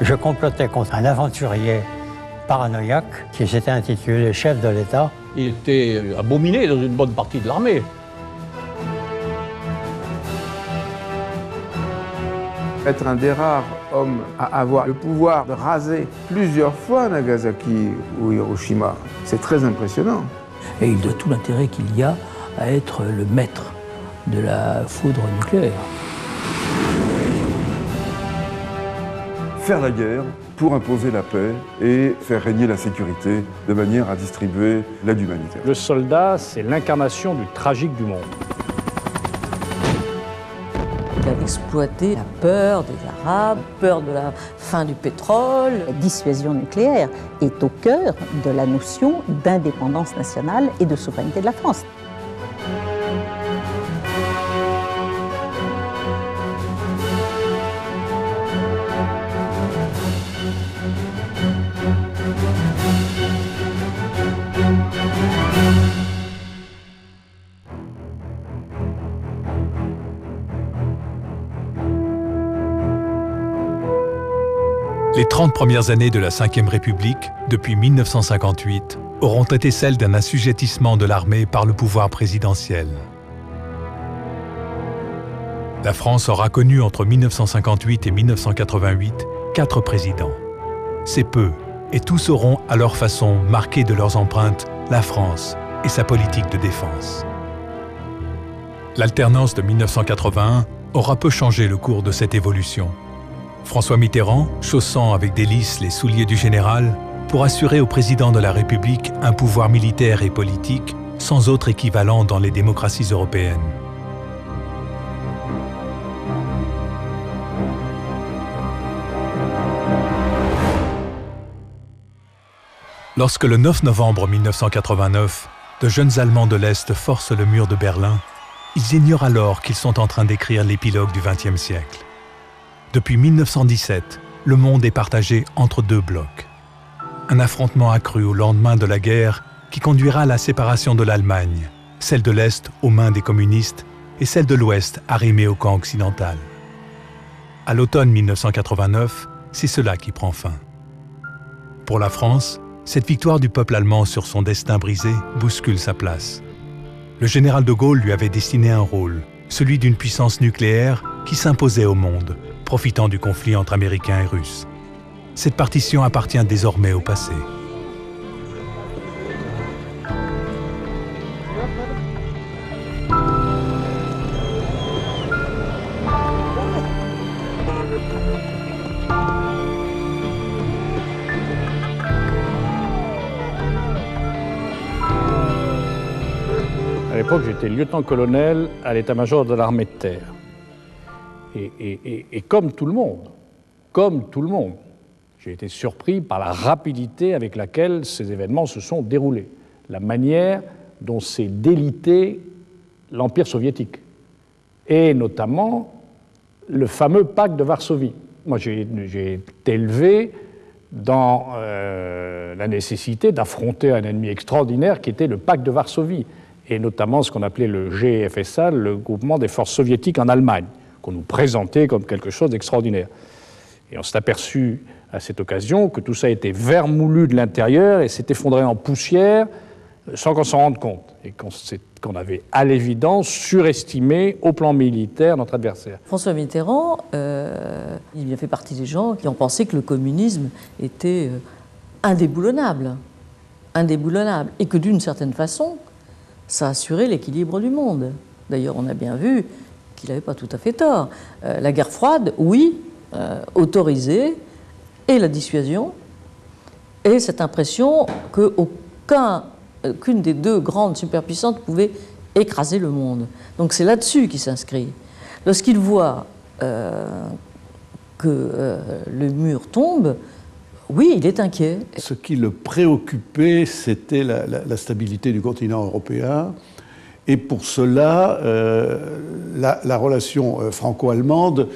Je complotais contre un aventurier paranoïaque qui s'était intitulé chef de l'État. Il était abominé dans une bonne partie de l'armée. Être un des rares hommes à avoir le pouvoir de raser plusieurs fois Nagasaki ou Hiroshima, c'est très impressionnant. Et il a tout l'intérêt qu'il y a à être le maître de la foudre nucléaire. Faire la guerre pour imposer la paix et faire régner la sécurité de manière à distribuer l'aide humanitaire. Le soldat, c'est l'incarnation du tragique du monde. Il a exploité la peur des Arabes, peur de la fin du pétrole. La dissuasion nucléaire est au cœur de la notion d'indépendance nationale et de souveraineté de la France. Les 30 premières années de la Ve République, depuis 1958, auront été celles d'un assujettissement de l'armée par le pouvoir présidentiel. La France aura connu entre 1958 et 1988 4 présidents. C'est peu, et tous auront, à leur façon, marqué de leurs empreintes la France et sa politique de défense. L'alternance de 1981 aura peu changé le cours de cette évolution. François Mitterrand, chaussant avec délice les souliers du général, pour assurer au président de la République un pouvoir militaire et politique sans autre équivalent dans les démocraties européennes. Lorsque le 9 novembre 1989, de jeunes Allemands de l'Est forcent le mur de Berlin, ils ignorent alors qu'ils sont en train d'écrire l'épilogue du XXe siècle. Depuis 1917, le monde est partagé entre 2 blocs. Un affrontement accru au lendemain de la guerre qui conduira à la séparation de l'Allemagne, celle de l'Est aux mains des communistes et celle de l'Ouest arrimée au camp occidental. À l'automne 1989, c'est cela qui prend fin. Pour la France, cette victoire du peuple allemand sur son destin brisé bouscule sa place. Le général de Gaulle lui avait destiné un rôle, celui d'une puissance nucléaire qui s'imposait au monde, profitant du conflit entre Américains et Russes. Cette partition appartient désormais au passé. À l'époque, j'étais lieutenant-colonel à l'état-major de l'armée de terre. Et comme tout le monde, j'ai été surpris par la rapidité avec laquelle ces événements se sont déroulés, la manière dont s'est délité l'Empire soviétique, et notamment le fameux pacte de Varsovie. Moi, j'ai été élevé dans la nécessité d'affronter un ennemi extraordinaire qui était le pacte de Varsovie, et notamment ce qu'on appelait le GFSA, le groupement des forces soviétiques en Allemagne, qu'on nous présentait comme quelque chose d'extraordinaire. Et on s'est aperçu à cette occasion que tout ça était vermoulu de l'intérieur et s'est effondré en poussière sans qu'on s'en rende compte. Et qu'on avait à l'évidence surestimé au plan militaire notre adversaire. François Mitterrand, il a fait partie des gens qui ont pensé que le communisme était indéboulonnable, et que d'une certaine façon, ça assurait l'équilibre du monde. D'ailleurs, on a bien vu qu'il n'avait pas tout à fait tort. La guerre froide, oui, autorisée, et la dissuasion, et cette impression qu'aucune des 2 grandes superpuissances pouvait écraser le monde. Donc c'est là-dessus qu'il s'inscrit. Lorsqu'il voit que le mur tombe, oui, il est inquiet. Ce qui le préoccupait, c'était la stabilité du continent européen. Et pour cela, la relation franco-allemande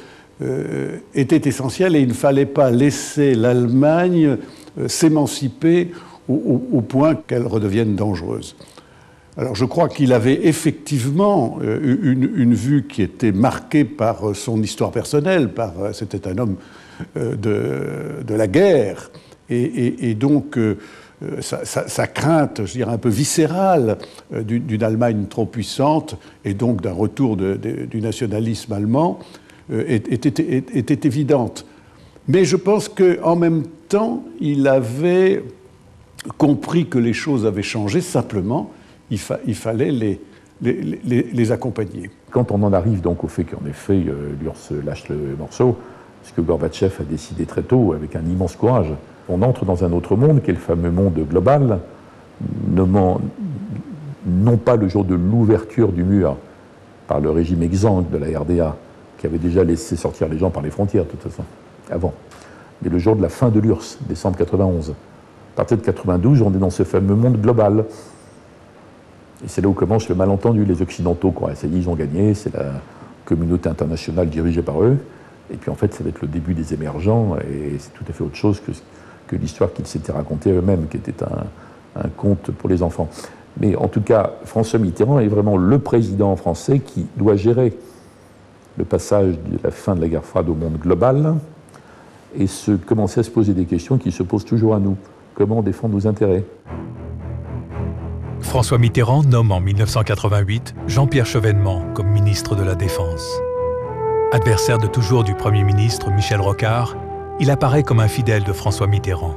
était essentielle et il ne fallait pas laisser l'Allemagne s'émanciper au point qu'elle redevienne dangereuse. Alors je crois qu'il avait effectivement une vue qui était marquée par son histoire personnelle, c'était un homme de la guerre, et donc sa crainte, je dirais un peu viscérale, d'une Allemagne trop puissante, et donc d'un retour du nationalisme allemand, était évidente. Mais je pense qu'en même temps, il avait compris que les choses avaient changé, simplement, il fallait les accompagner. Quand on en arrive donc au fait qu'en effet, l'URSS lâche le morceau, ce que Gorbatchev a décidé très tôt, avec un immense courage, on entre dans un autre monde, qui est le fameux monde global, non pas le jour de l'ouverture du mur par le régime exsangue de la RDA, qui avait déjà laissé sortir les gens par les frontières, de toute façon, avant, mais le jour de la fin de l'URSS, décembre 91. À partir de 92, on est dans ce fameux monde global. Et c'est là où commence le malentendu. Les Occidentaux, quand ça y est, ils ont gagné, c'est la communauté internationale dirigée par eux. Et puis en fait, ça va être le début des émergents, et c'est tout à fait autre chose que l'histoire qu'ils s'étaient racontée eux-mêmes, qui était un conte pour les enfants. Mais en tout cas, François Mitterrand est vraiment le président français qui doit gérer le passage de la fin de la guerre froide au monde global et commencer à se poser des questions qui se posent toujours à nous. Comment défendre nos intérêts ? François Mitterrand nomme en 1988 Jean-Pierre Chevènement comme ministre de la Défense. Adversaire de toujours du Premier ministre Michel Rocard, il apparaît comme un fidèle de François Mitterrand.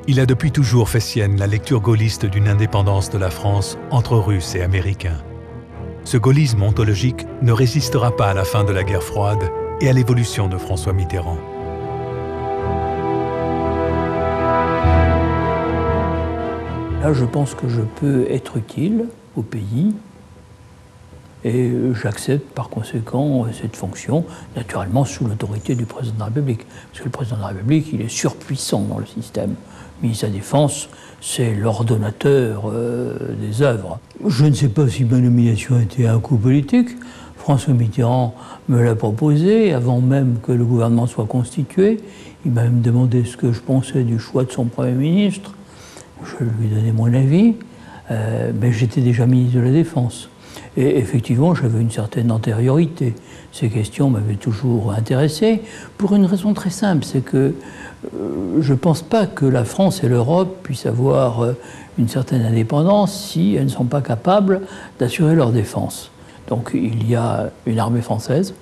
Il a depuis toujours fait sienne la lecture gaulliste d'une indépendance de la France entre Russes et Américains. Ce gaullisme ontologique ne résistera pas à la fin de la guerre froide et à l'évolution de François Mitterrand. Là, je pense que je peux être utile au pays et j'accepte par conséquent cette fonction, naturellement sous l'autorité du président de la République. Parce que le président de la République, il est surpuissant dans le système. Le ministre de la Défense, c'est l'ordonnateur des œuvres. Je ne sais pas si ma nomination était un coup politique. François Mitterrand me l'a proposé avant même que le gouvernement soit constitué. Il m'a même demandé ce que je pensais du choix de son Premier ministre. Je lui donnais mon avis, mais j'étais déjà ministre de la Défense. Et effectivement, j'avais une certaine antériorité. Ces questions m'avaient toujours intéressé, pour une raison très simple, c'est que je ne pense pas que la France et l'Europe puissent avoir une certaine indépendance si elles ne sont pas capables d'assurer leur défense. Donc il y a une armée française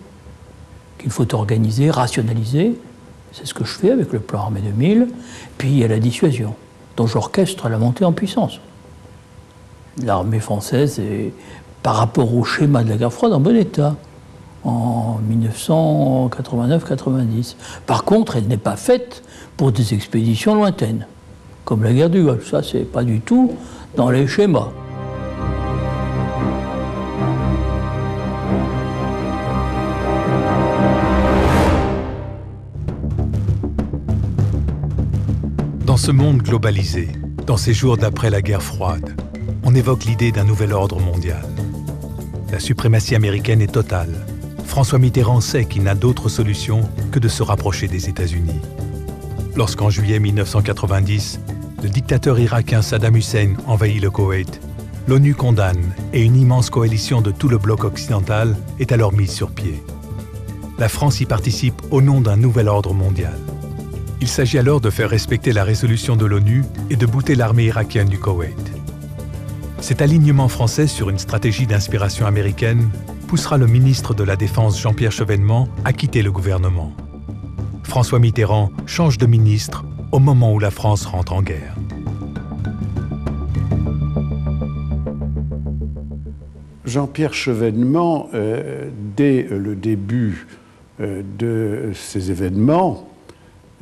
qu'il faut organiser, rationaliser. C'est ce que je fais avec le plan Armée 2000. Puis il y a la dissuasion, dont j'orchestre la montée en puissance. L'armée française est, par rapport au schéma de la guerre froide, en bon état, en 1989-90. Par contre, elle n'est pas faite pour des expéditions lointaines, comme la guerre du Golfe. Ça, c'est pas du tout dans les schémas. Dans ce monde globalisé, dans ces jours d'après la guerre froide, on évoque l'idée d'un nouvel ordre mondial. La suprématie américaine est totale. François Mitterrand sait qu'il n'a d'autre solution que de se rapprocher des États-Unis. Lorsqu'en juillet 1990, le dictateur irakien Saddam Hussein envahit le Koweït, l'ONU condamne et une immense coalition de tout le bloc occidental est alors mise sur pied. La France y participe au nom d'un nouvel ordre mondial. Il s'agit alors de faire respecter la résolution de l'ONU et de bouter l'armée irakienne du Koweït. Cet alignement français sur une stratégie d'inspiration américaine poussera le ministre de la Défense Jean-Pierre Chevènement à quitter le gouvernement. François Mitterrand change de ministre au moment où la France rentre en guerre. Jean-Pierre Chevènement, dès le début de ces événements,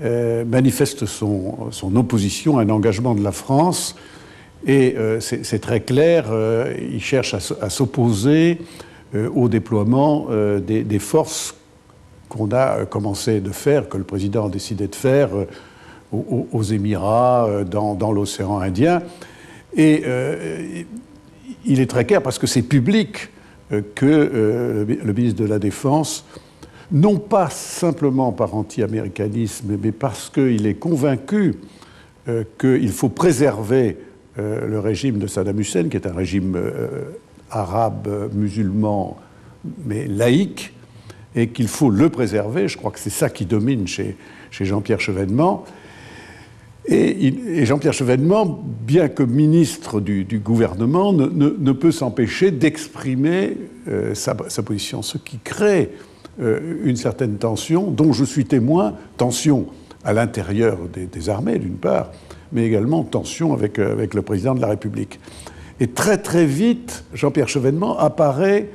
manifeste son opposition à un engagement de la France. Et c'est très clair, il cherche à s'opposer au déploiement des forces qu'on a commencé de faire, que le président a décidé de faire aux Émirats, dans l'océan Indien. Et il est très clair, parce que c'est public, que le ministre de la Défense, non pas simplement par anti-américanisme, mais parce qu'il est convaincu qu'il faut préserver le régime de Saddam Hussein, qui est un régime arabe, musulman, mais laïque, et qu'il faut le préserver. Je crois que c'est ça qui domine chez Jean-Pierre Chevènement. Et Jean-Pierre Chevènement, bien que ministre du gouvernement, ne peut s'empêcher d'exprimer sa position, ce qui crée une certaine tension, dont je suis témoin, tension à l'intérieur des armées, d'une part, mais également tension avec le président de la République. Et très très vite, Jean-Pierre Chevènement apparaît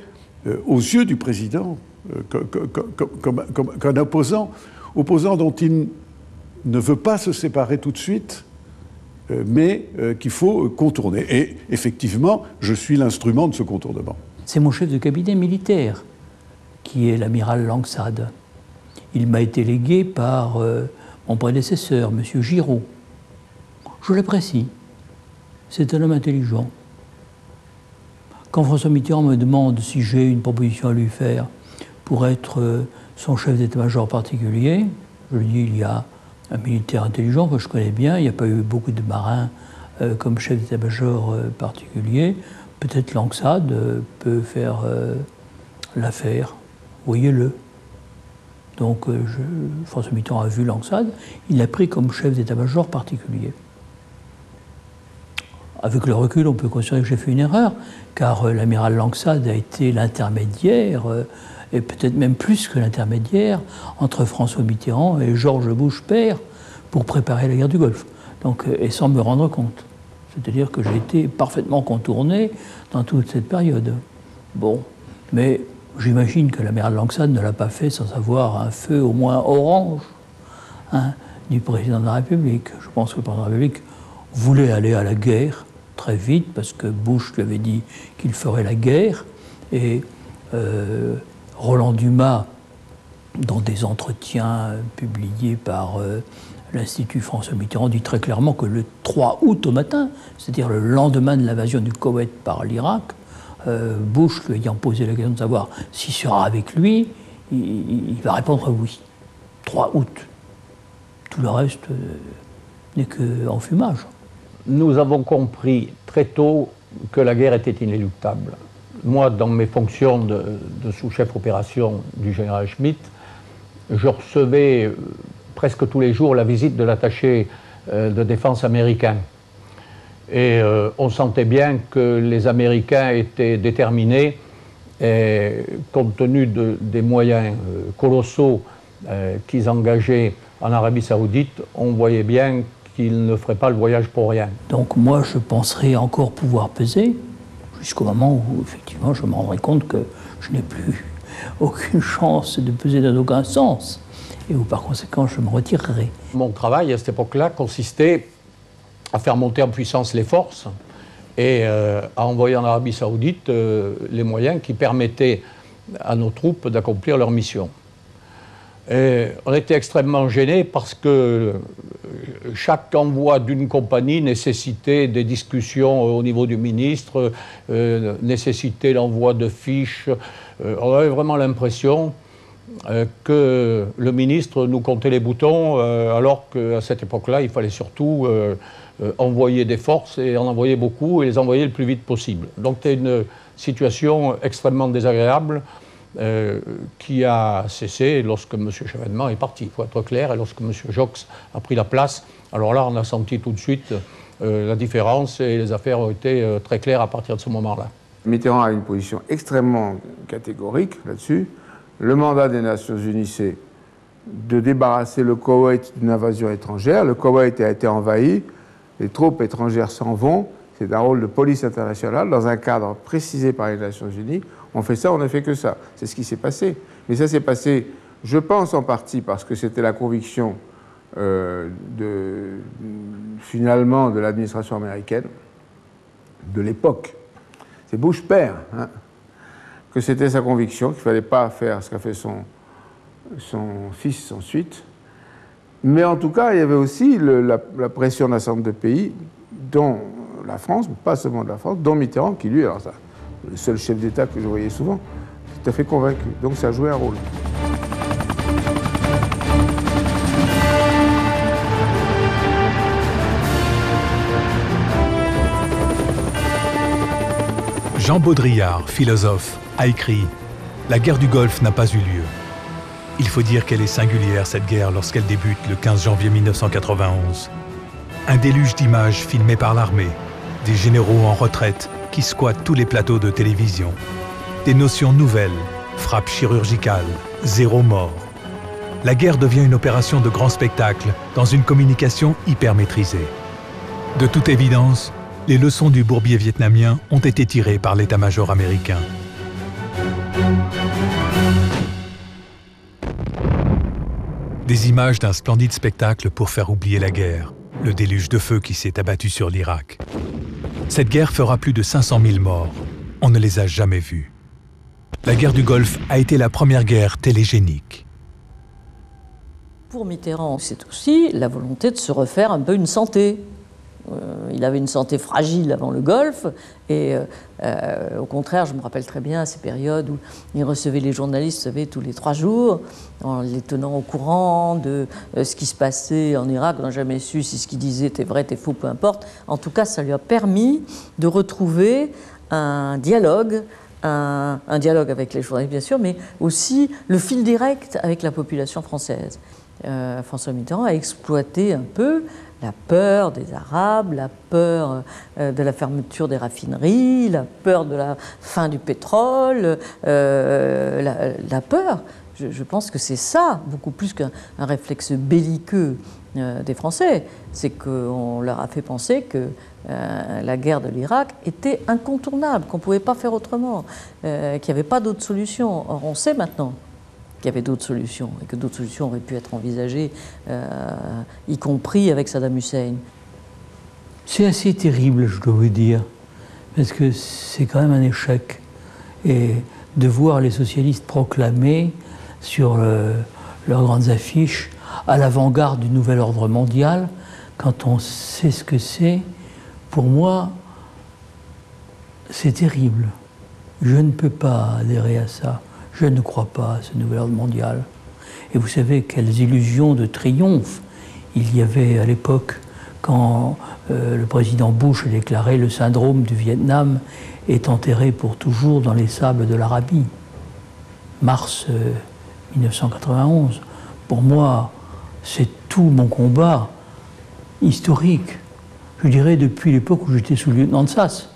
aux yeux du président comme un opposant dont il ne veut pas se séparer tout de suite, mais qu'il faut contourner. Et effectivement, je suis l'instrument de ce contournement. C'est mon chef de cabinet militaire, qui est l'amiral Langsade. Il m'a été légué par mon prédécesseur, M. Giraud. Je l'apprécie. C'est un homme intelligent. Quand François Mitterrand me demande si j'ai une proposition à lui faire pour être son chef d'état-major particulier, je lui dis il y a un militaire intelligent que je connais bien, il n'y a pas eu beaucoup de marins comme chef d'état-major particulier. Peut-être Langsade peut faire l'affaire, voyez-le. Donc François Mitterrand a vu Langsade, il l'a pris comme chef d'état-major particulier. Avec le recul, on peut considérer que j'ai fait une erreur, car l'amiral Langsade a été l'intermédiaire, et peut-être même plus que l'intermédiaire, entre François Mitterrand et George Bush père, pour préparer la guerre du Golfe. Donc, et sans me rendre compte. C'est-à-dire que j'ai été parfaitement contourné dans toute cette période. Bon, mais j'imagine que l'amiral Langsade ne l'a pas fait sans avoir un feu au moins orange du président de la République. Je pense que le président de la République voulait aller à la guerre très vite, parce que Bush lui avait dit qu'il ferait la guerre, et Roland Dumas, dans des entretiens publiés par l'Institut François Mitterrand, dit très clairement que le 3 août au matin, c'est-à-dire le lendemain de l'invasion du Koweït par l'Irak, Bush lui ayant posé la question de savoir s'il sera avec lui, il va répondre oui. 3 août. Tout le reste n'est qu'enfumage. Nous avons compris très tôt que la guerre était inéluctable. Moi, dans mes fonctions de sous-chef opération du général Schmitt, je recevais presque tous les jours la visite de l'attaché de défense américain. Et on sentait bien que les Américains étaient déterminés, et compte tenu des moyens colossaux qu'ils engageaient en Arabie Saoudite, on voyait bien qu'ils ne feraient pas le voyage pour rien. Donc moi, je penserais encore pouvoir peser, jusqu'au moment où, effectivement, je me rendrai compte que je n'ai plus aucune chance de peser dans aucun sens, et où, par conséquent, je me retirerai. Mon travail, à cette époque-là, consistait à faire monter en puissance les forces et à envoyer en Arabie Saoudite les moyens qui permettaient à nos troupes d'accomplir leur mission. Et on était extrêmement gênés parce que chaque envoi d'une compagnie nécessitait des discussions au niveau du ministre, nécessitait l'envoi de fiches. On avait vraiment l'impression que le ministre nous comptait les boutons, alors qu'à cette époque-là, il fallait surtout envoyer des forces, et en envoyer beaucoup, et les envoyer le plus vite possible. Donc c'était une situation extrêmement désagréable, qui a cessé lorsque M. Chevènement est parti, il faut être clair, et lorsque M. Jox a pris la place. Alors là, on a senti tout de suite la différence, et les affaires ont été très claires à partir de ce moment-là. Mitterrand a une position extrêmement catégorique là-dessus. Le mandat des Nations Unies, c'est de débarrasser le Koweït d'une invasion étrangère. Le Koweït a été envahi, les troupes étrangères s'en vont, c'est un rôle de police internationale dans un cadre précisé par les Nations Unies. On fait ça, on n'a fait que ça. C'est ce qui s'est passé. Mais ça s'est passé, je pense en partie parce que c'était la conviction finalement de l'administration américaine de l'époque. C'est Bush père, que c'était sa conviction, qu'il ne fallait pas faire ce qu'a fait son fils ensuite. Mais en tout cas, il y avait aussi la pression d'un certain nombre de pays, dont la France, mais pas seulement de la France, dont Mitterrand, qui lui, alors ça, le seul chef d'État que je voyais souvent, tout à fait convaincu. Donc ça a joué un rôle. Jean Baudrillard, philosophe, a écrit « La guerre du Golfe n'a pas eu lieu ». Il faut dire qu'elle est singulière, cette guerre, lorsqu'elle débute le 15 janvier 1991. Un déluge d'images filmées par l'armée, des généraux en retraite qui squattent tous les plateaux de télévision, des notions nouvelles, frappe chirurgicale, 0 mort. La guerre devient une opération de grand spectacle dans une communication hyper maîtrisée. De toute évidence, les leçons du bourbier vietnamien ont été tirées par l'état-major américain. Des images d'un splendide spectacle pour faire oublier la guerre, le déluge de feu qui s'est abattu sur l'Irak. Cette guerre fera plus de 500 000 morts. On ne les a jamais vus. La guerre du Golfe a été la première guerre télégénique. Pour Mitterrand, c'est aussi la volonté de se refaire un peu une santé. Il avait une santé fragile avant le Golfe et au contraire, je me rappelle très bien ces périodes où il recevait les journalistes, vous savez, tous les 3 jours en les tenant au courant de ce qui se passait en Irak. On n'a jamais su si ce qu'il disait était vrai, était faux, peu importe. En tout cas, ça lui a permis de retrouver un dialogue avec les journalistes bien sûr, mais aussi le fil direct avec la population française. François Mitterrand a exploité un peu la peur des Arabes, la peur de la fermeture des raffineries, la peur de la fin du pétrole, la peur. Je pense que c'est ça, beaucoup plus qu'un réflexe belliqueux des Français. C'est qu'on leur a fait penser que la guerre de l'Irak était incontournable, qu'on ne pouvait pas faire autrement, qu'il n'y avait pas d'autre solution. Or, on sait maintenant qu'il y avait d'autres solutions et que d'autres solutions auraient pu être envisagées, y compris avec Saddam Hussein. C'est assez terrible, je dois vous dire, parce que c'est quand même un échec. Et de voir les socialistes proclamer sur leurs grandes affiches à l'avant-garde du nouvel ordre mondial, quand on sait ce que c'est, pour moi, c'est terrible. Je ne peux pas adhérer à ça. Je ne crois pas à ce nouvel ordre mondial. Et vous savez quelles illusions de triomphe il y avait à l'époque quand le président Bush a déclaré le syndrome du Vietnam est enterré pour toujours dans les sables de l'Arabie. Mars 1991. Pour moi, c'est tout mon combat historique. Je dirais depuis l'époque où j'étais sous-lieutenant de SAS,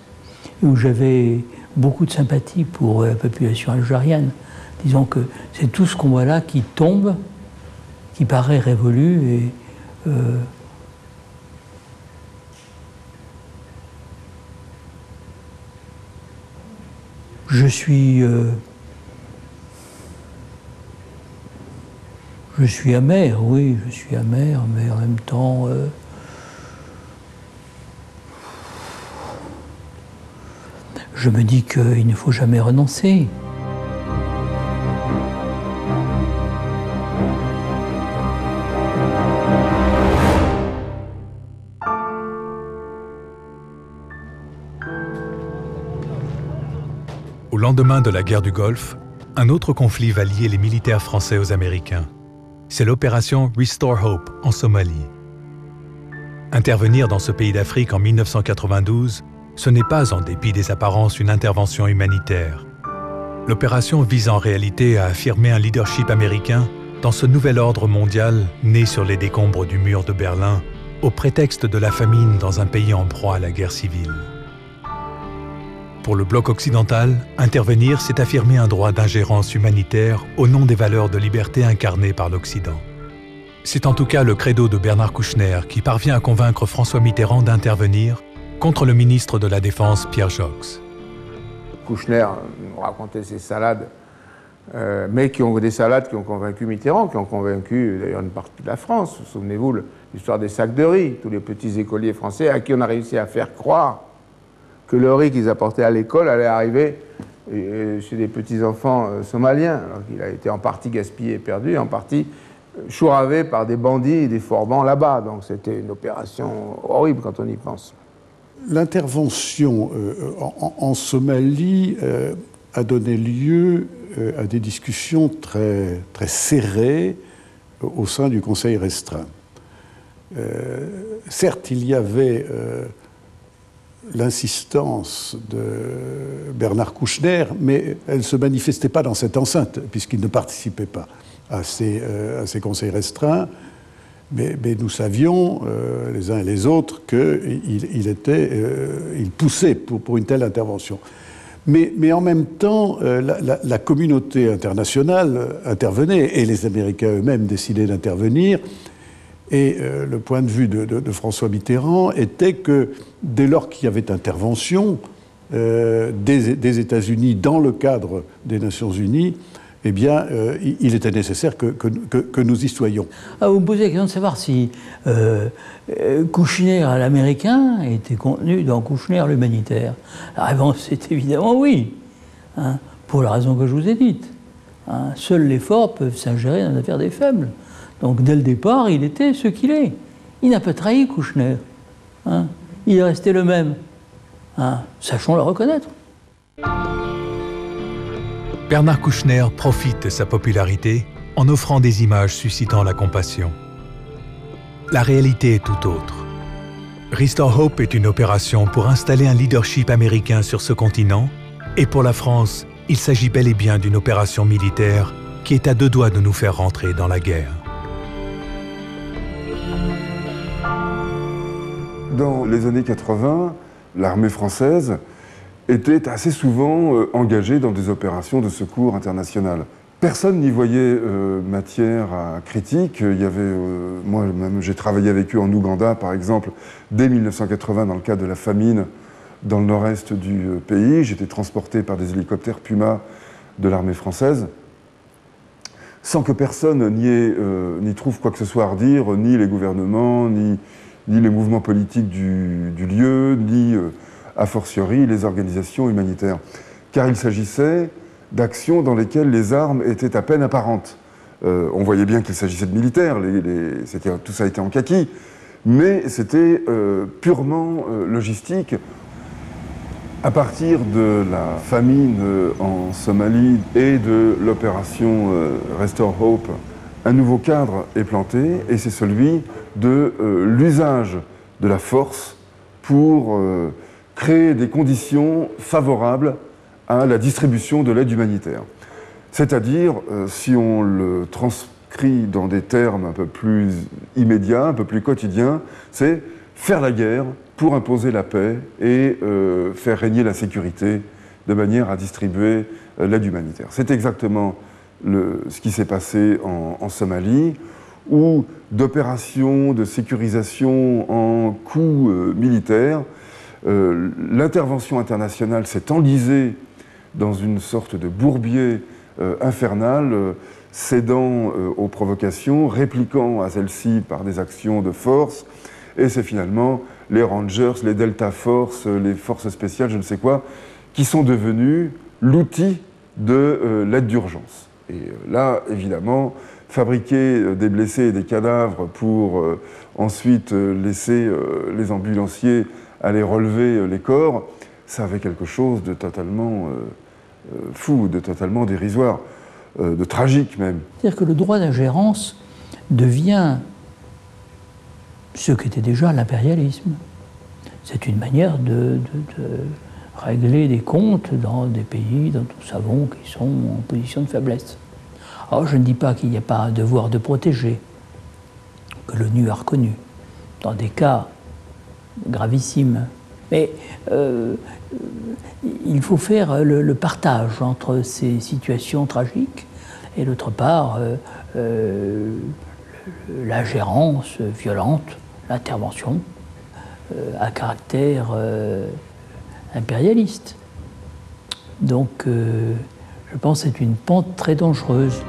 où j'avais beaucoup de sympathie pour la population algérienne. Disons que c'est tout ce combat-là qui tombe, qui paraît révolu et je suis amer, oui, je suis amer, mais en même temps je me dis qu'il ne faut jamais renoncer. Au lendemain de la guerre du Golfe, un autre conflit va lier les militaires français aux Américains. C'est l'opération Restore Hope en Somalie. Intervenir dans ce pays d'Afrique en 1992, ce n'est pas, en dépit des apparences, une intervention humanitaire. L'opération vise en réalité à affirmer un leadership américain dans ce nouvel ordre mondial né sur les décombres du mur de Berlin, au prétexte de la famine dans un pays en proie à la guerre civile. Pour le bloc occidental, intervenir, c'est affirmer un droit d'ingérence humanitaire au nom des valeurs de liberté incarnées par l'Occident. C'est en tout cas le credo de Bernard Kouchner qui parvient à convaincre François Mitterrand d'intervenir contre le ministre de la Défense Pierre Jox. Kouchner nous racontait ses salades, mais des salades qui ont convaincu Mitterrand, qui ont convaincu d'ailleurs une partie de la France. Souvenez-vous l'histoire des sacs de riz, tous les petits écoliers français à qui on a réussi à faire croire que le riz qu'ils apportaient à l'école allait arriver chez des petits-enfants somaliens, alors qu'il a été en partie gaspillé et perdu, et en partie chouravé par des bandits et des forbans là-bas. Donc c'était une opération horrible quand on y pense. L'intervention en Somalie a donné lieu à des discussions très, très serrées au sein du Conseil restreint. Certes, il y avait l'insistance de Bernard Kouchner, mais elle ne se manifestait pas dans cette enceinte, puisqu'il ne participait pas à ces conseils restreints. Mais nous savions, les uns et les autres, qu'il poussait pour une telle intervention. Mais en même temps, la communauté internationale intervenait, et les Américains eux-mêmes décidaient d'intervenir. Et le point de vue de François Mitterrand était que dès lors qu'il y avait intervention des États-Unis dans le cadre des Nations Unies, eh bien, il était nécessaire que nous y soyons. Vous me posez la question de savoir si Kouchner à l'américain était contenu dans Kouchner l'humanitaire. La réponse est évidemment oui, hein, pour la raison que je vous ai dite. Hein, seuls les forts peuvent s'ingérer dans l'affaire des faibles. Donc dès le départ, il était ce qu'il est. Il n'a pas trahi Kouchner. Hein, il est resté le même. Hein, sachons le reconnaître. Bernard Kouchner profite de sa popularité en offrant des images suscitant la compassion. La réalité est tout autre. Restore Hope est une opération pour installer un leadership américain sur ce continent, et pour la France, il s'agit bel et bien d'une opération militaire qui est à deux doigts de nous faire rentrer dans la guerre. Dans les années 80, l'armée française était assez souvent engagée dans des opérations de secours international. Personne n'y voyait matière à critique. Il y avait, moi-même, j'ai travaillé avec eux en Ouganda, par exemple, dès 1980, dans le cadre de la famine dans le nord-est du pays. J'étais transporté par des hélicoptères Puma de l'armée française, sans que personne n'y trouve quoi que ce soit à redire, ni les gouvernements, ni les mouvements politiques du lieu, ni, a fortiori, les organisations humanitaires. Car il s'agissait d'actions dans lesquelles les armes étaient à peine apparentes. On voyait bien qu'il s'agissait de militaires, tout ça était en kaki, mais c'était purement logistique. À partir de la famine en Somalie et de l'opération Restore Hope, un nouveau cadre est planté, et c'est celui de l'usage de la force pour créer des conditions favorables à la distribution de l'aide humanitaire. C'est-à-dire, si on le transcrit dans des termes un peu plus immédiats, un peu plus quotidiens, c'est faire la guerre pour imposer la paix et faire régner la sécurité de manière à distribuer l'aide humanitaire. C'est exactement ce qui s'est passé en Somalie, où d'opérations de sécurisation en coûts militaires, l'intervention internationale s'est enlisée dans une sorte de bourbier infernal, cédant aux provocations, répliquant à celles-ci par des actions de force, et c'est finalement les Rangers, les Delta Force, les forces spéciales, je ne sais quoi, qui sont devenus l'outil de l'aide d'urgence. Et là, évidemment, fabriquer des blessés et des cadavres pour ensuite laisser les ambulanciers aller relever les corps, ça avait quelque chose de totalement fou, de totalement dérisoire, de tragique même. C'est-à-dire que le droit d'ingérence devient ce qu'était déjà l'impérialisme. C'est une manière de régler des comptes dans des pays dont nous savons qu'ils sont en position de faiblesse. Alors je ne dis pas qu'il n'y a pas un devoir de protéger, que l'ONU a reconnu, dans des cas gravissimes. Mais il faut faire le partage entre ces situations tragiques et d'autre part l'ingérence violente, l'intervention à caractère impérialiste. Donc je pense que c'est une pente très dangereuse.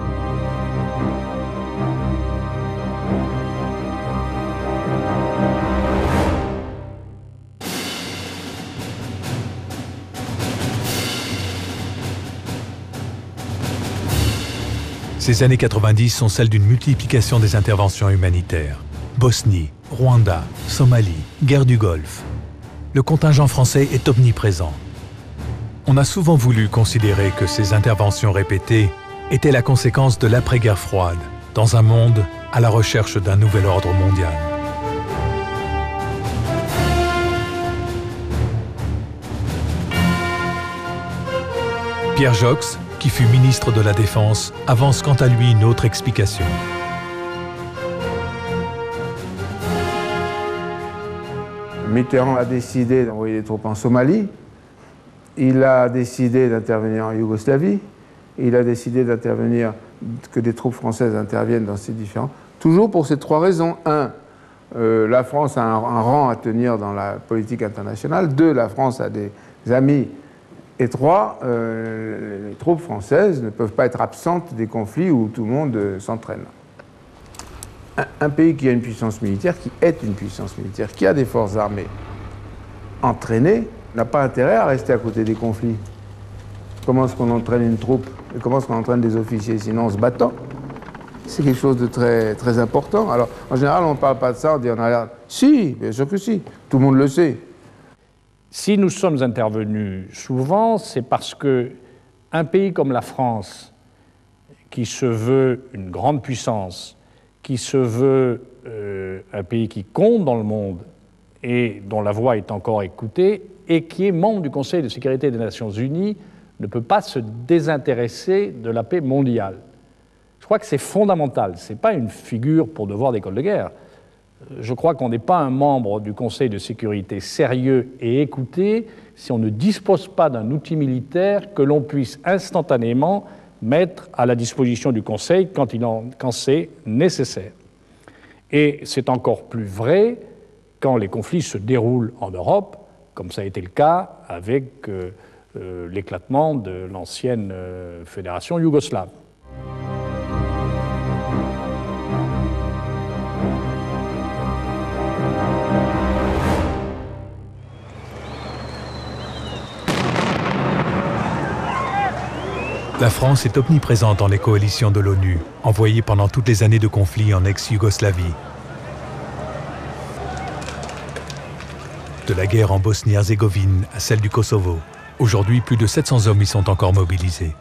Ces années 90 sont celles d'une multiplication des interventions humanitaires. Bosnie, Rwanda, Somalie, guerre du Golfe. Le contingent français est omniprésent. On a souvent voulu considérer que ces interventions répétées étaient la conséquence de l'après-guerre froide, dans un monde à la recherche d'un nouvel ordre mondial. Pierre Joxe, qui fut ministre de la Défense, avance quant à lui une autre explication. Mitterrand a décidé d'envoyer des troupes en Somalie, il a décidé d'intervenir en Yougoslavie, il a décidé d'intervenir, que des troupes françaises interviennent dans ces différents... Toujours pour ces trois raisons. Un, la France a un rang à tenir dans la politique internationale. Deux, la France a des amis. Et trois, les troupes françaises ne peuvent pas être absentes des conflits où tout le monde s'entraîne. Un pays qui a une puissance militaire, qui est une puissance militaire, qui a des forces armées entraînées, n'a pas intérêt à rester à côté des conflits. Comment est-ce qu'on entraîne une troupe? Et comment est-ce qu'on entraîne des officiers? Sinon en se battant. C'est quelque chose de très, très important. Alors, en général, on ne parle pas de ça, on dit en arrière. Si, bien sûr que si. Tout le monde le sait. Si nous sommes intervenus souvent, c'est parce qu'un pays comme la France, qui se veut une grande puissance, qui se veut un pays qui compte dans le monde et dont la voix est encore écoutée, et qui est membre du Conseil de sécurité des Nations Unies, ne peut pas se désintéresser de la paix mondiale. Je crois que c'est fondamental. Ce n'est pas une figure pour devoir d'école de guerre. Je crois qu'on n'est pas un membre du Conseil de sécurité sérieux et écouté si on ne dispose pas d'un outil militaire que l'on puisse instantanément mettre à la disposition du Conseil quand c'est nécessaire. Et c'est encore plus vrai quand les conflits se déroulent en Europe, comme ça a été le cas avec l'éclatement de l'ancienne fédération yougoslave. La France est omniprésente dans les coalitions de l'ONU, envoyées pendant toutes les années de conflit en ex-Yougoslavie. De la guerre en Bosnie-Herzégovine à celle du Kosovo. Aujourd'hui, plus de 700 hommes y sont encore mobilisés.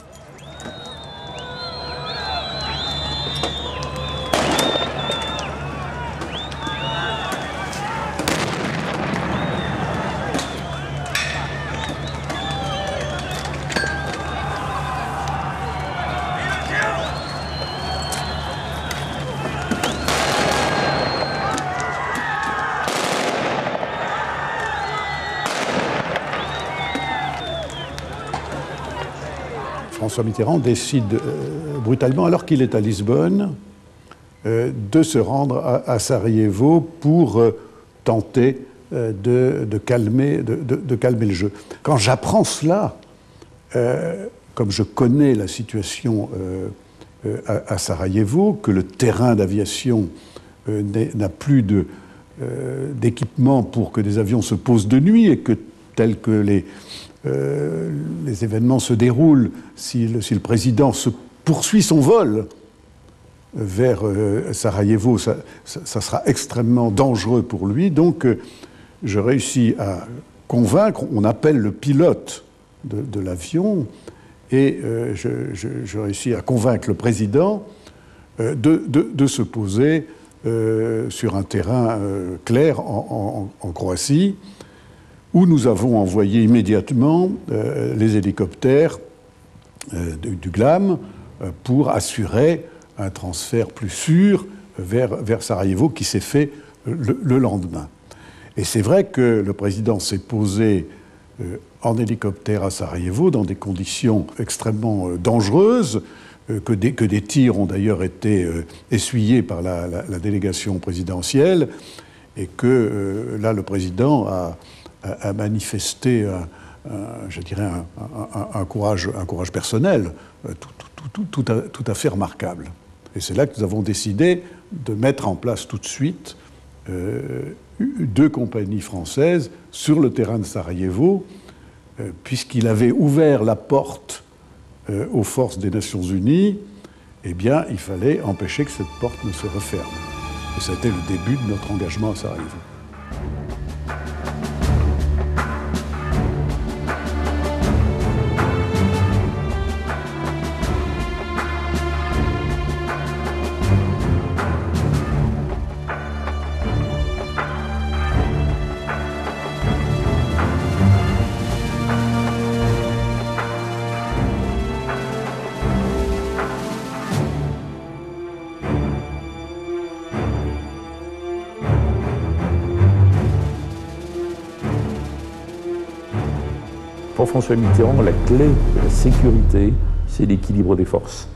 François Mitterrand décide brutalement, alors qu'il est à Lisbonne, de se rendre à Sarajevo pour tenter de calmer le jeu. Quand j'apprends cela, comme je connais la situation à Sarajevo, que le terrain d'aviation n'a plus d'équipement pour que des avions se posent de nuit et que tel que les événements se déroulent, si le président poursuit son vol vers Sarajevo, ça sera extrêmement dangereux pour lui. Donc, je réussis à convaincre, on appelle le pilote de l'avion, et je réussis à convaincre le président de se poser sur un terrain clair en Croatie, où nous avons envoyé immédiatement les hélicoptères du GLAM pour assurer un transfert plus sûr vers Sarajevo qui s'est fait le lendemain. Et c'est vrai que le président s'est posé en hélicoptère à Sarajevo dans des conditions extrêmement dangereuses, que des tirs ont d'ailleurs été essuyés par la délégation présidentielle, et que là le président a manifesté, je dirais, un courage personnel tout à fait remarquable. Et c'est là que nous avons décidé de mettre en place tout de suite 2 compagnies françaises sur le terrain de Sarajevo, puisqu'il avait ouvert la porte aux forces des Nations Unies. Eh bien, il fallait empêcher que cette porte ne se referme. Et ça a été le début de notre engagement à Sarajevo. Pour François Mitterrand, la clé de la sécurité, c'est l'équilibre des forces.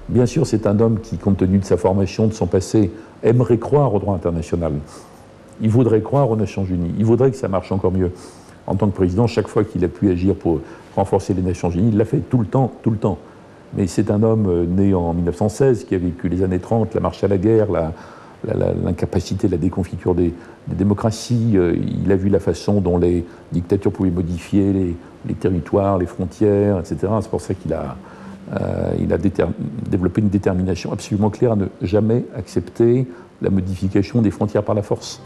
Bien sûr, c'est un homme qui, compte tenu de sa formation, de son passé, aimerait croire au droit international. Il voudrait croire aux Nations Unies. Il voudrait que ça marche encore mieux. En tant que président, chaque fois qu'il a pu agir pour renforcer les Nations Unies, il l'a fait tout le temps, tout le temps. Mais c'est un homme né en 1916, qui a vécu les années 30, la marche à la guerre, l'incapacité de la déconfiture des démocraties. Il a vu la façon dont les dictatures pouvaient modifier les territoires, les frontières, etc. C'est pour ça qu'il a développé une détermination absolument claire à ne jamais accepter la modification des frontières par la force.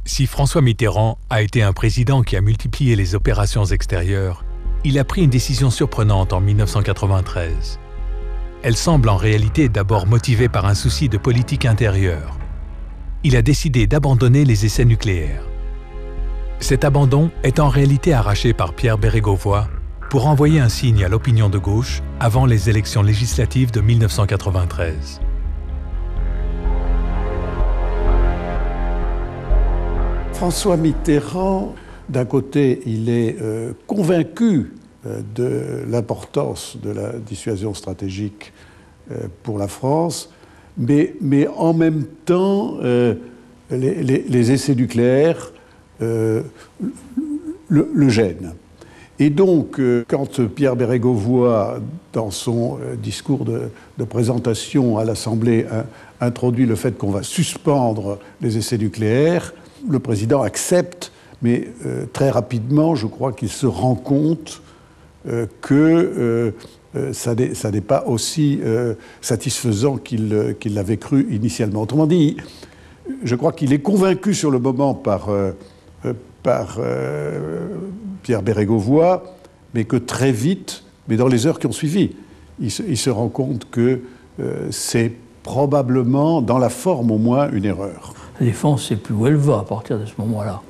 Si François Mitterrand a été un président qui a multiplié les opérations extérieures, il a pris une décision surprenante en 1993. Elle semble en réalité d'abord motivée par un souci de politique intérieure. Il a décidé d'abandonner les essais nucléaires. Cet abandon est en réalité arraché par Pierre Bérégovoy pour envoyer un signe à l'opinion de gauche avant les élections législatives de 1993. François Mitterrand, d'un côté, il est convaincu de l'importance de la dissuasion stratégique pour la France, mais en même temps, les essais nucléaires le gênent. Et donc, quand Pierre Bérégovoy, dans son discours de présentation à l'Assemblée, introduit le fait qu'on va suspendre les essais nucléaires, le président accepte, mais très rapidement, je crois qu'il se rend compte que ça n'est pas aussi satisfaisant qu'il l'avait cru initialement. Autrement dit, je crois qu'il est convaincu sur le moment par Pierre Bérégovoy, mais que très vite, mais dans les heures qui ont suivi, il se rend compte que c'est probablement, dans la forme au moins, une erreur. La défense, c'est plus où elle va à partir de ce moment-là.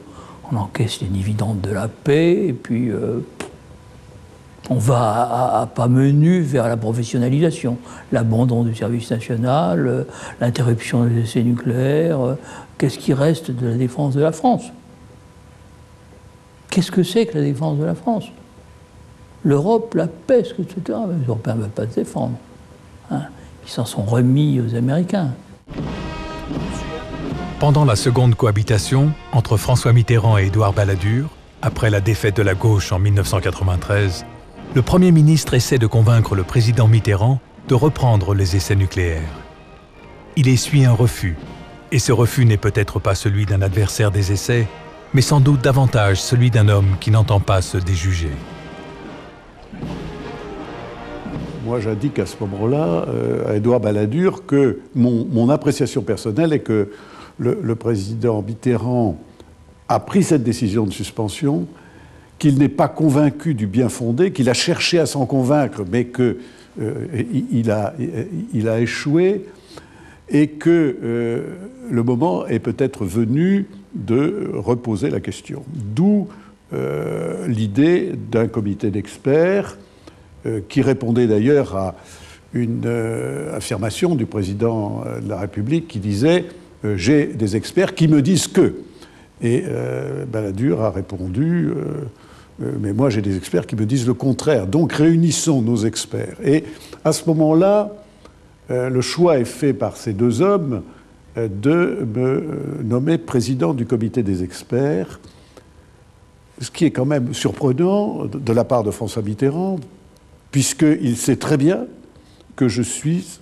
On encaisse les dividendes de la paix, et puis on va à pas menus vers la professionnalisation, l'abandon du service national, l'interruption des essais nucléaires. Qu'est-ce qui reste de la défense de la France? Qu'est-ce que c'est que la défense de la France? L'Europe, la paix, etc. Les Européens ne veulent pas se défendre. Hein? Ils s'en sont remis aux Américains. Pendant la seconde cohabitation entre François Mitterrand et Édouard Balladur, après la défaite de la gauche en 1993, le Premier ministre essaie de convaincre le président Mitterrand de reprendre les essais nucléaires. Il essuie un refus, et ce refus n'est peut-être pas celui d'un adversaire des essais, mais sans doute davantage celui d'un homme qui n'entend pas se déjuger. Moi, j'indique à ce moment-là à Édouard Balladur que mon appréciation personnelle est que le président Mitterrand a pris cette décision de suspension, qu'il n'est pas convaincu du bien fondé, qu'il a cherché à s'en convaincre, mais qu'il a échoué, et que le moment est peut-être venu de reposer la question. D'où l'idée d'un comité d'experts qui répondait d'ailleurs à une affirmation du président de la République qui disait « j'ai des experts qui me disent que ». Et Balladur a répondu mais moi j'ai des experts qui me disent le contraire. Donc réunissons nos experts. Et à ce moment-là, le choix est fait par ces deux hommes de me nommer président du comité des experts, ce qui est quand même surprenant de la part de François Mitterrand, puisqu'il sait très bien que je suis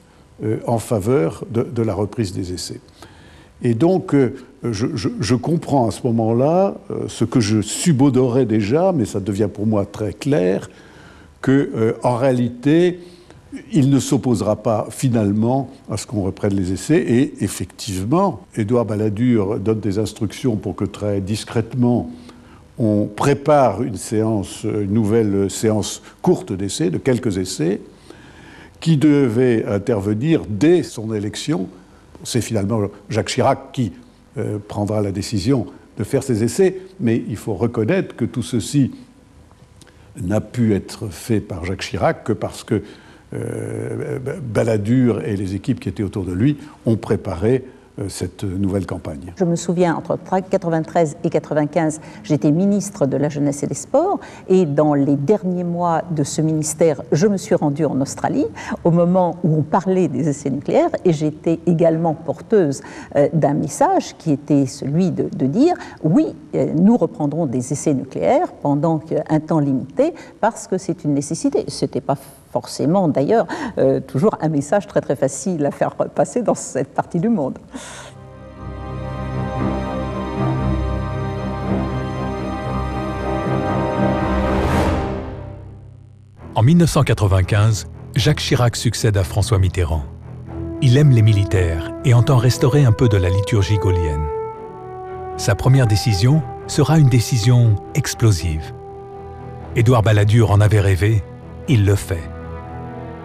en faveur de la reprise des essais. Et donc, je comprends à ce moment-là ce que je subodorais déjà, mais ça devient pour moi très clair, qu'en réalité, il ne s'opposera pas finalement à ce qu'on reprenne les essais. Et effectivement, Édouard Balladur donne des instructions pour que très discrètement, on prépare une nouvelle séance courte d'essais, de quelques essais, qui devait intervenir dès son élection. C'est finalement Jacques Chirac qui prendra la décision de faire ces essais, mais il faut reconnaître que tout ceci n'a pu être fait par Jacques Chirac que parce que Balladur et les équipes qui étaient autour de lui ont préparé cette nouvelle campagne. Je me souviens, entre 1993 et 1995, j'étais ministre de la Jeunesse et des Sports, et dans les derniers mois de ce ministère, je me suis rendue en Australie, au moment où on parlait des essais nucléaires, et j'étais également porteuse d'un message qui était celui de dire « Oui, nous reprendrons des essais nucléaires pendant un temps limité, parce que c'est une nécessité ». Ce n'était pas forcément, d'ailleurs, toujours un message très très facile à faire passer dans cette partie du monde. En 1995, Jacques Chirac succède à François Mitterrand. Il aime les militaires et entend restaurer un peu de la liturgie gaullienne. Sa première décision sera une décision explosive. Édouard Balladur en avait rêvé, il le fait.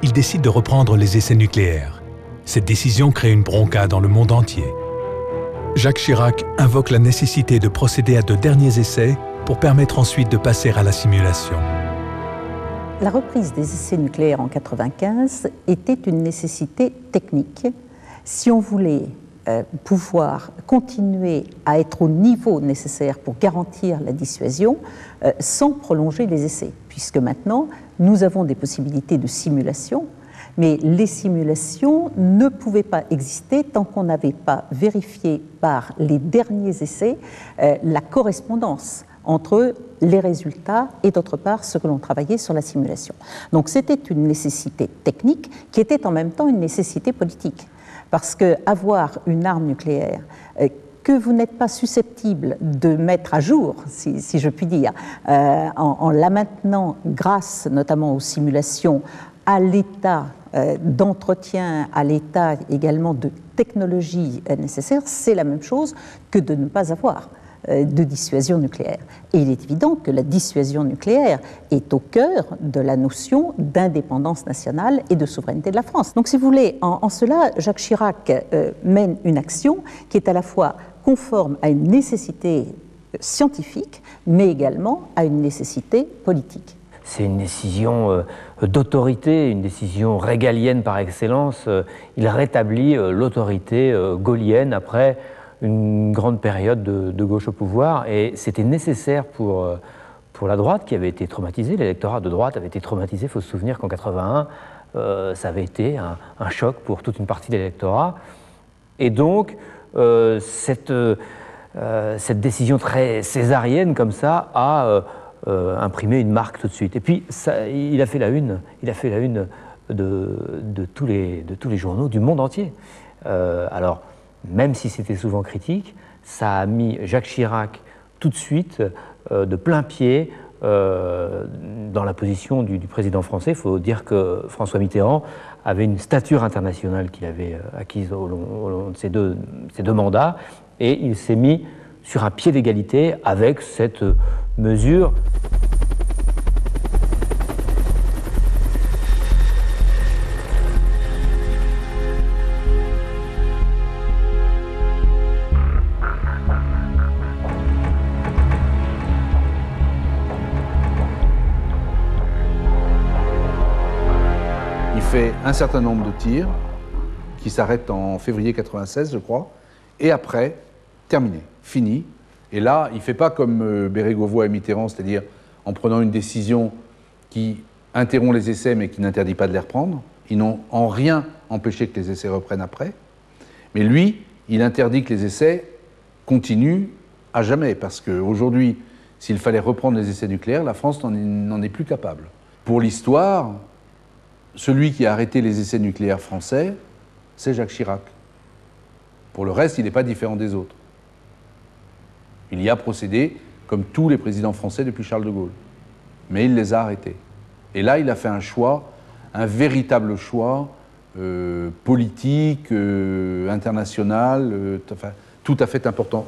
Il décide de reprendre les essais nucléaires. Cette décision crée une bronca dans le monde entier. Jacques Chirac invoque la nécessité de procéder à de derniers essais pour permettre ensuite de passer à la simulation. La reprise des essais nucléaires en 1995 était une nécessité technique si on voulait pouvoir continuer à être au niveau nécessaire pour garantir la dissuasion sans prolonger les essais, puisque maintenant nous avons des possibilités de simulation, mais les simulations ne pouvaient pas exister tant qu'on n'avait pas vérifié par les derniers essais la correspondance entre les résultats et d'autre part ce que l'on travaillait sur la simulation. Donc c'était une nécessité technique qui était en même temps une nécessité politique, parce qu'avoir une arme nucléaire que vous n'êtes pas susceptible de mettre à jour, si je puis dire, en la maintenant grâce notamment aux simulations, à l'état d'entretien, à l'état également de technologie nécessaire, c'est la même chose que de ne pas avoir de dissuasion nucléaire. Et il est évident que la dissuasion nucléaire est au cœur de la notion d'indépendance nationale et de souveraineté de la France. Donc si vous voulez, en cela, Jacques Chirac mène une action qui est à la fois conforme à une nécessité scientifique, mais également à une nécessité politique. C'est une décision d'autorité, une décision régalienne par excellence. Il rétablit l'autorité gaullienne après une grande période de gauche au pouvoir, et c'était nécessaire pour la droite qui avait été traumatisée. L'électorat de droite avait été traumatisé. Il faut se souvenir qu'en 1981, ça avait été un choc pour toute une partie de l'électorat. Et donc, cette décision très césarienne comme ça a imprimé une marque tout de suite. Et puis, il a fait la une de tous les journaux du monde entier. Alors, même si c'était souvent critique, ça a mis Jacques Chirac tout de suite de plein pied dans la position du président français. Il faut dire que François Mitterrand avait une stature internationale qu'il avait acquise au long de ses deux mandats, et il s'est mis sur un pied d'égalité avec cette mesure. Fait un certain nombre de tirs qui s'arrêtent en février 96, je crois, et après, terminé, fini. Et là, il ne fait pas comme Bérégovoy et Mitterrand, c'est-à-dire en prenant une décision qui interrompt les essais mais qui n'interdit pas de les reprendre. Ils n'ont en rien empêché que les essais reprennent après. Mais lui, il interdit que les essais continuent à jamais, parce qu'aujourd'hui, s'il fallait reprendre les essais nucléaires, la France n'en est plus capable. Pour l'histoire, celui qui a arrêté les essais nucléaires français, c'est Jacques Chirac. Pour le reste, il n'est pas différent des autres. Il y a procédé comme tous les présidents français depuis Charles de Gaulle. Mais il les a arrêtés. Et là, il a fait un choix, un véritable choix politique, international, tout à fait important.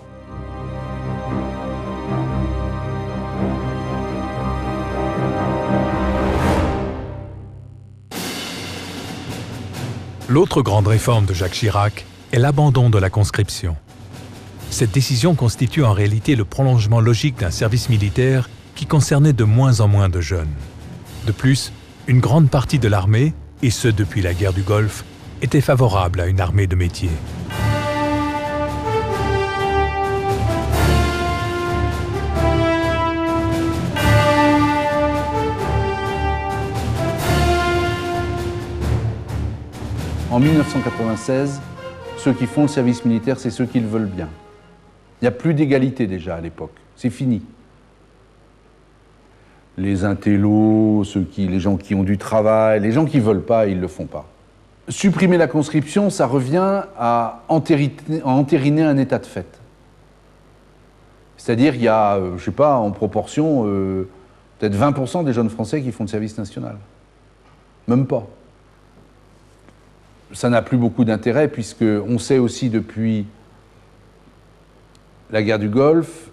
L'autre grande réforme de Jacques Chirac est l'abandon de la conscription. Cette décision constitue en réalité le prolongement logique d'un service militaire qui concernait de moins en moins de jeunes. De plus, une grande partie de l'armée, et ce depuis la guerre du Golfe, étaient favorables à une armée de métier. En 1996, ceux qui font le service militaire, c'est ceux qui le veulent bien. Il n'y a plus d'égalité déjà à l'époque. C'est fini. Les intellos, les gens qui ont du travail, les gens qui ne veulent pas, ils ne le font pas. Supprimer la conscription, ça revient à entériner un état de fait. C'est-à-dire qu'il y a, je ne sais pas, en proportion, peut-être 20% des jeunes Français qui font le service national. Même pas. Ça n'a plus beaucoup d'intérêt puisqu'on sait aussi depuis la guerre du Golfe,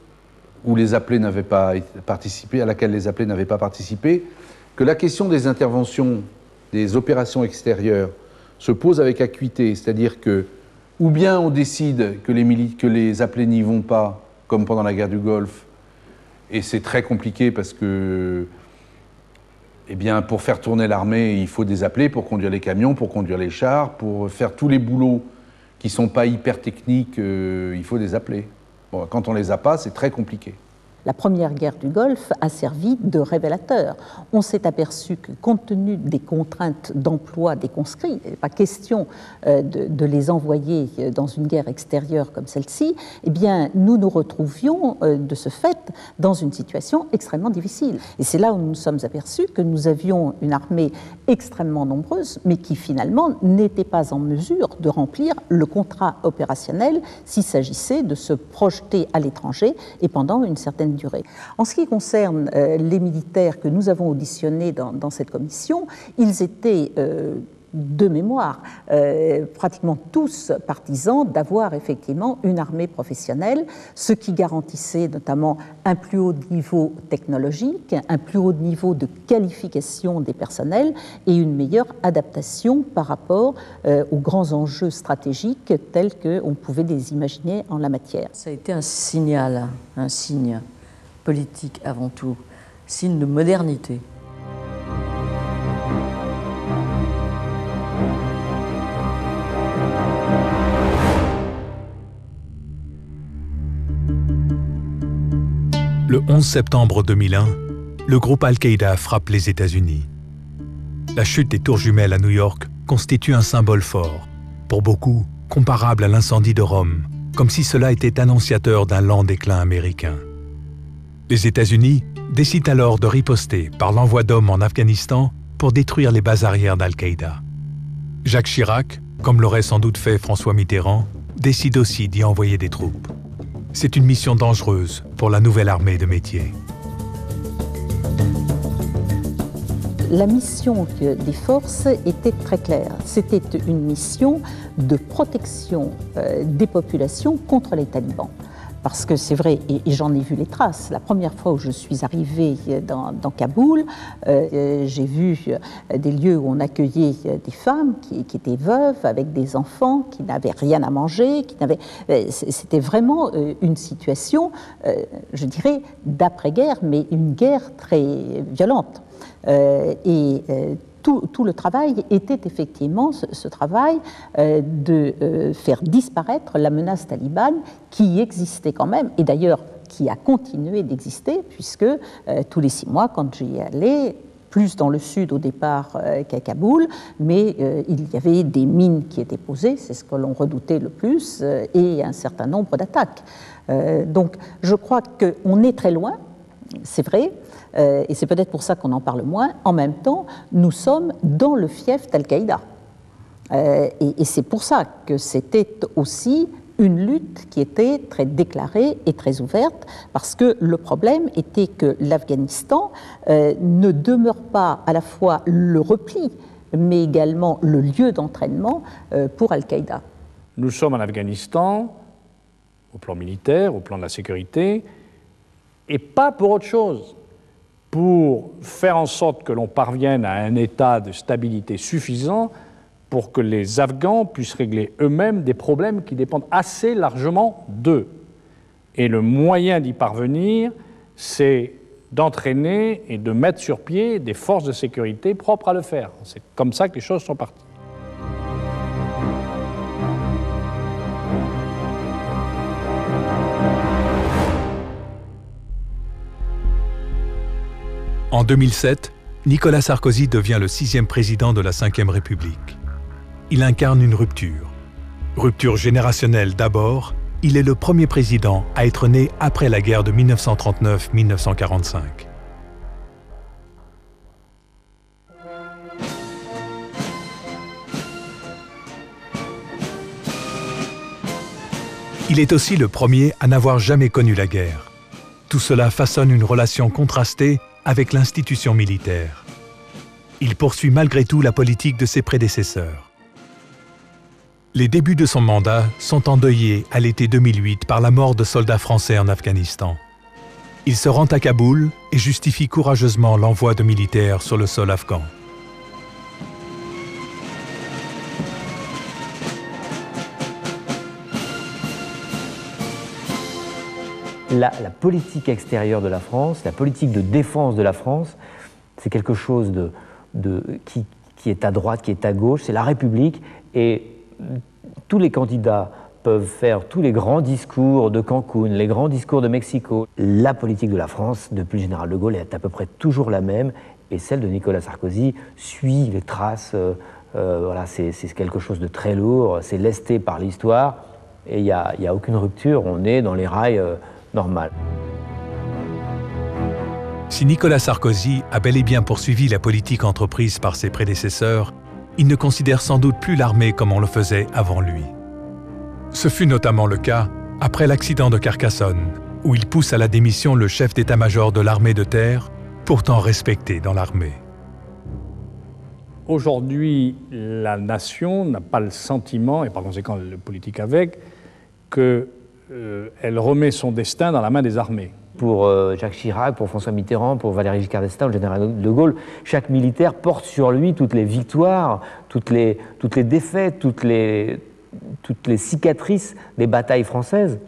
où les appelés n'avaient pas participé, à laquelle les appelés n'avaient pas participé, que la question des interventions, des opérations extérieures se pose avec acuité, c'est-à-dire que ou bien on décide que les appelés n'y vont pas, comme pendant la guerre du Golfe, et c'est très compliqué parce que eh bien, pour faire tourner l'armée, il faut des appelés pour conduire les camions, pour conduire les chars, pour faire tous les boulots qui ne sont pas hyper techniques, il faut des appelés. Bon, quand on ne les a pas, c'est très compliqué. La première guerre du Golfe a servi de révélateur. On s'est aperçu que, compte tenu des contraintes d'emploi des conscrits, il n'est pas question de les envoyer dans une guerre extérieure comme celle-ci, eh bien, nous nous retrouvions de ce fait dans une situation extrêmement difficile. Et c'est là où nous nous sommes aperçus que nous avions une armée extrêmement nombreuse, mais qui finalement n'était pas en mesure de remplir le contrat opérationnel s'il s'agissait de se projeter à l'étranger et pendant une certaine durée. En ce qui concerne les militaires que nous avons auditionnés dans cette commission, ils étaient de mémoire pratiquement tous partisans d'avoir effectivement une armée professionnelle, ce qui garantissait notamment un plus haut niveau technologique, un plus haut niveau de qualification des personnels et une meilleure adaptation par rapport aux grands enjeux stratégiques tels qu'on pouvait les imaginer en la matière. Ça a été un signal, un signe politique avant tout, signe de modernité. Le 11 septembre 2001, le groupe Al-Qaïda frappe les États-Unis. La chute des tours jumelles à New York constitue un symbole fort, pour beaucoup comparable à l'incendie de Rome, comme si cela était annonciateur d'un lent déclin américain. Les États-Unis décident alors de riposter par l'envoi d'hommes en Afghanistan pour détruire les bases arrières d'Al-Qaïda. Jacques Chirac, comme l'aurait sans doute fait François Mitterrand, décide aussi d'y envoyer des troupes. C'est une mission dangereuse pour la nouvelle armée de métier. La mission des forces était très claire. C'était une mission de protection des populations contre les talibans. Parce que c'est vrai, et j'en ai vu les traces, la première fois où je suis arrivée dans Kaboul, j'ai vu des lieux où on accueillait des femmes qui étaient veuves, avec des enfants, qui n'avaient rien à manger, c'était vraiment une situation, je dirais, d'après-guerre, mais une guerre très violente. Tout le travail était effectivement ce travail de faire disparaître la menace talibane qui existait quand même, et d'ailleurs qui a continué d'exister, puisque tous les 6 mois, quand j'y allais, plus dans le sud au départ qu'à Kaboul, mais il y avait des mines qui étaient posées, c'est ce que l'on redoutait le plus, et un certain nombre d'attaques. Donc je crois qu'on est très loin, c'est vrai, et c'est peut-être pour ça qu'on en parle moins. En même temps, nous sommes dans le fief d'Al-Qaïda. Et c'est pour ça que c'était aussi une lutte qui était très déclarée et très ouverte, parce que le problème était que l'Afghanistan ne demeure pas à la fois le repli, mais également le lieu d'entraînement pour Al-Qaïda. Nous sommes en Afghanistan, au plan militaire, au plan de la sécurité, et pas pour autre chose, pour faire en sorte que l'on parvienne à un état de stabilité suffisant pour que les Afghans puissent régler eux-mêmes des problèmes qui dépendent assez largement d'eux. Et le moyen d'y parvenir, c'est d'entraîner et de mettre sur pied des forces de sécurité propres à le faire. C'est comme ça que les choses sont parties. En 2007, Nicolas Sarkozy devient le 6e président de la Ve République. Il incarne une rupture. Rupture générationnelle d'abord, il est le premier président à être né après la guerre de 1939-1945. Il est aussi le premier à n'avoir jamais connu la guerre. Tout cela façonne une relation contrastée avec l'institution militaire. Il poursuit malgré tout la politique de ses prédécesseurs. Les débuts de son mandat sont endeuillés à l'été 2008 par la mort de soldats français en Afghanistan. Il se rend à Kaboul et justifie courageusement l'envoi de militaires sur le sol afghan. La politique extérieure de la France, la politique de défense de la France, c'est quelque chose qui est à droite, qui est à gauche, c'est la République, et tous les candidats peuvent faire tous les grands discours de Cancun, les grands discours de Mexico. La politique de la France, depuis le général de Gaulle, est à peu près toujours la même, et celle de Nicolas Sarkozy suit les traces. Voilà, c'est quelque chose de très lourd, c'est lesté par l'histoire, et il n'y a aucune rupture, on est dans les rails normaux. Si Nicolas Sarkozy a bel et bien poursuivi la politique entreprise par ses prédécesseurs, il ne considère sans doute plus l'armée comme on le faisait avant lui. Ce fut notamment le cas après l'accident de Carcassonne, où il pousse à la démission le chef d'état-major de l'armée de terre, pourtant respecté dans l'armée. Aujourd'hui, la nation n'a pas le sentiment, et par conséquent le politique avec, qu'elle remet son destin dans la main des armées. Pour Jacques Chirac, pour François Mitterrand, pour Valéry Giscard d'Estaing, le général de Gaulle, chaque militaire porte sur lui toutes les victoires, toutes les défaites, toutes les cicatrices des batailles françaises.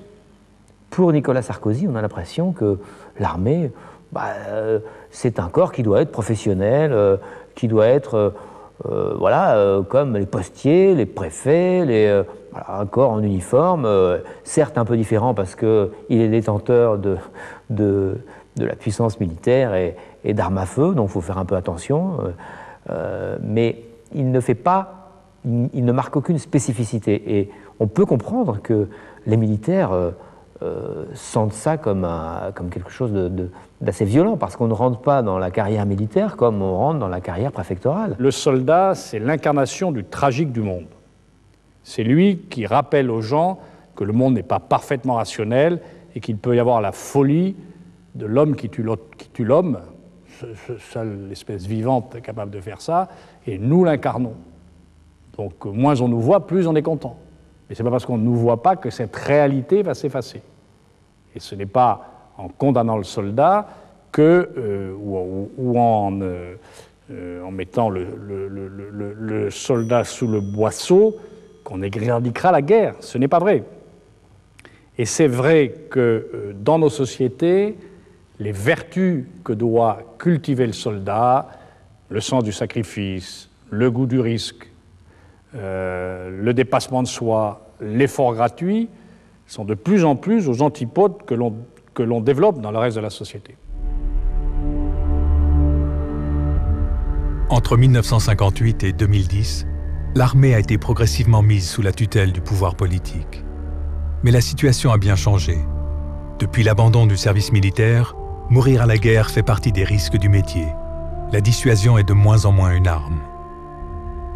Pour Nicolas Sarkozy, on a l'impression que l'armée, c'est un corps qui doit être professionnel, qui doit être comme les postiers, les préfets, un corps en uniforme, certes un peu différent parce qu'il est détenteur de la puissance militaire et d'armes à feu, donc il faut faire un peu attention, mais il ne marque aucune spécificité. Et on peut comprendre que les militaires sentent ça comme quelque chose d'assez violent, parce qu'on ne rentre pas dans la carrière militaire comme on rentre dans la carrière préfectorale. Le soldat, c'est l'incarnation du tragique du monde. C'est lui qui rappelle aux gens que le monde n'est pas parfaitement rationnel et qu'il peut y avoir la folie de l'homme qui tue l'homme, seule espèce vivante capable de faire ça, et nous l'incarnons. Donc moins on nous voit, plus on est content. Mais ce n'est pas parce qu'on ne nous voit pas que cette réalité va s'effacer. Et ce n'est pas en condamnant le soldat ou en mettant le soldat sous le boisseau qu'on éradiquera la guerre. Ce n'est pas vrai. Et c'est vrai que dans nos sociétés, les vertus que doit cultiver le soldat, le sens du sacrifice, le goût du risque, le dépassement de soi, l'effort gratuit, sont de plus en plus aux antipodes que l'on développe dans le reste de la société. Entre 1958 et 2010, l'armée a été progressivement mise sous la tutelle du pouvoir politique. Mais la situation a bien changé. Depuis l'abandon du service militaire, mourir à la guerre fait partie des risques du métier. La dissuasion est de moins en moins une arme.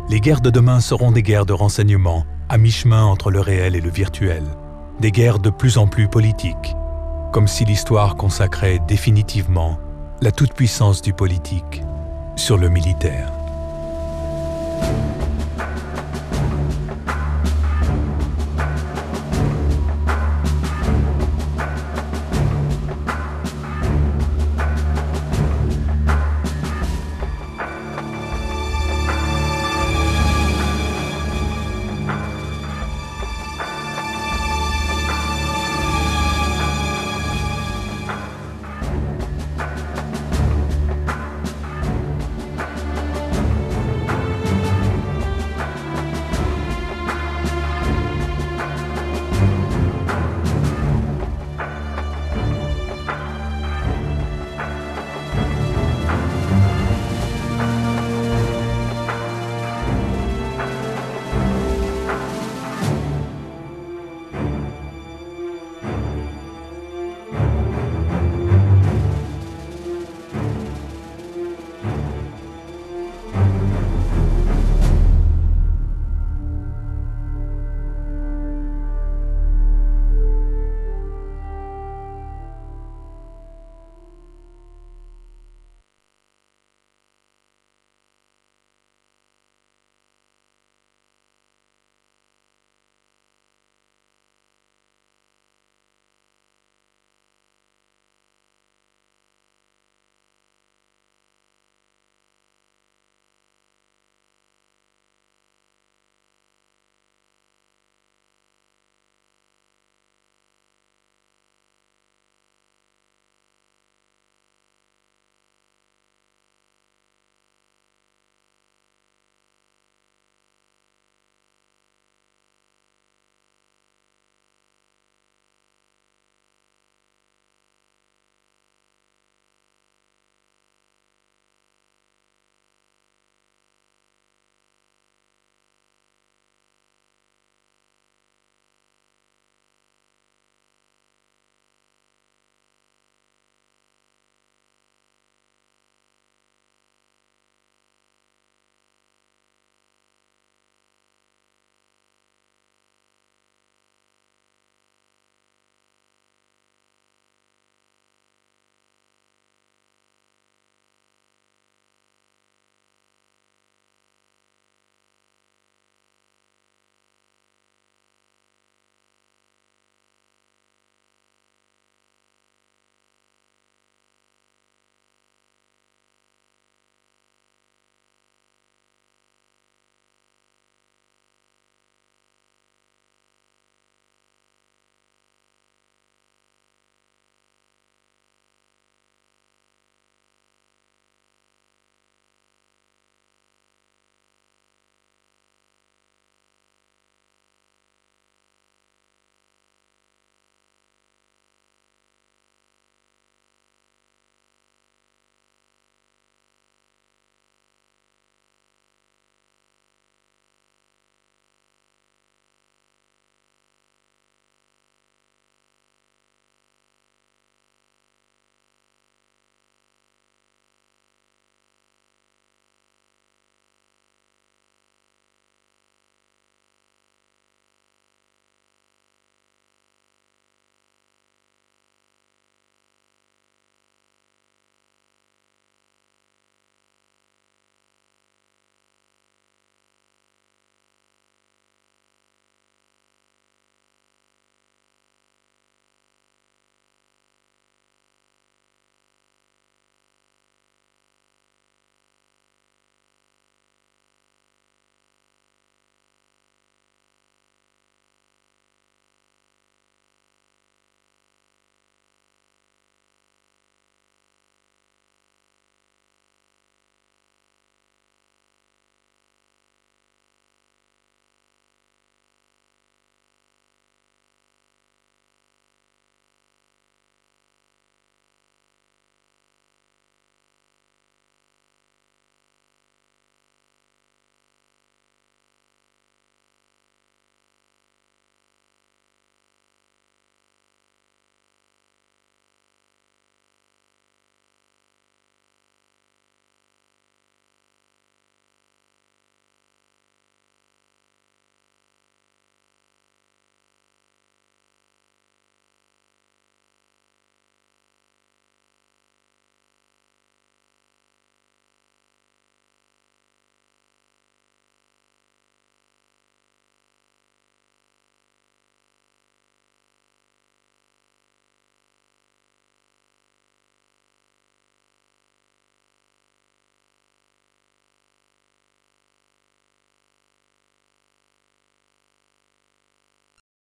Les guerres de demain seront des guerres de renseignement, à mi-chemin entre le réel et le virtuel. Des guerres de plus en plus politiques, comme si l'histoire consacrait définitivement la toute-puissance du politique sur le militaire.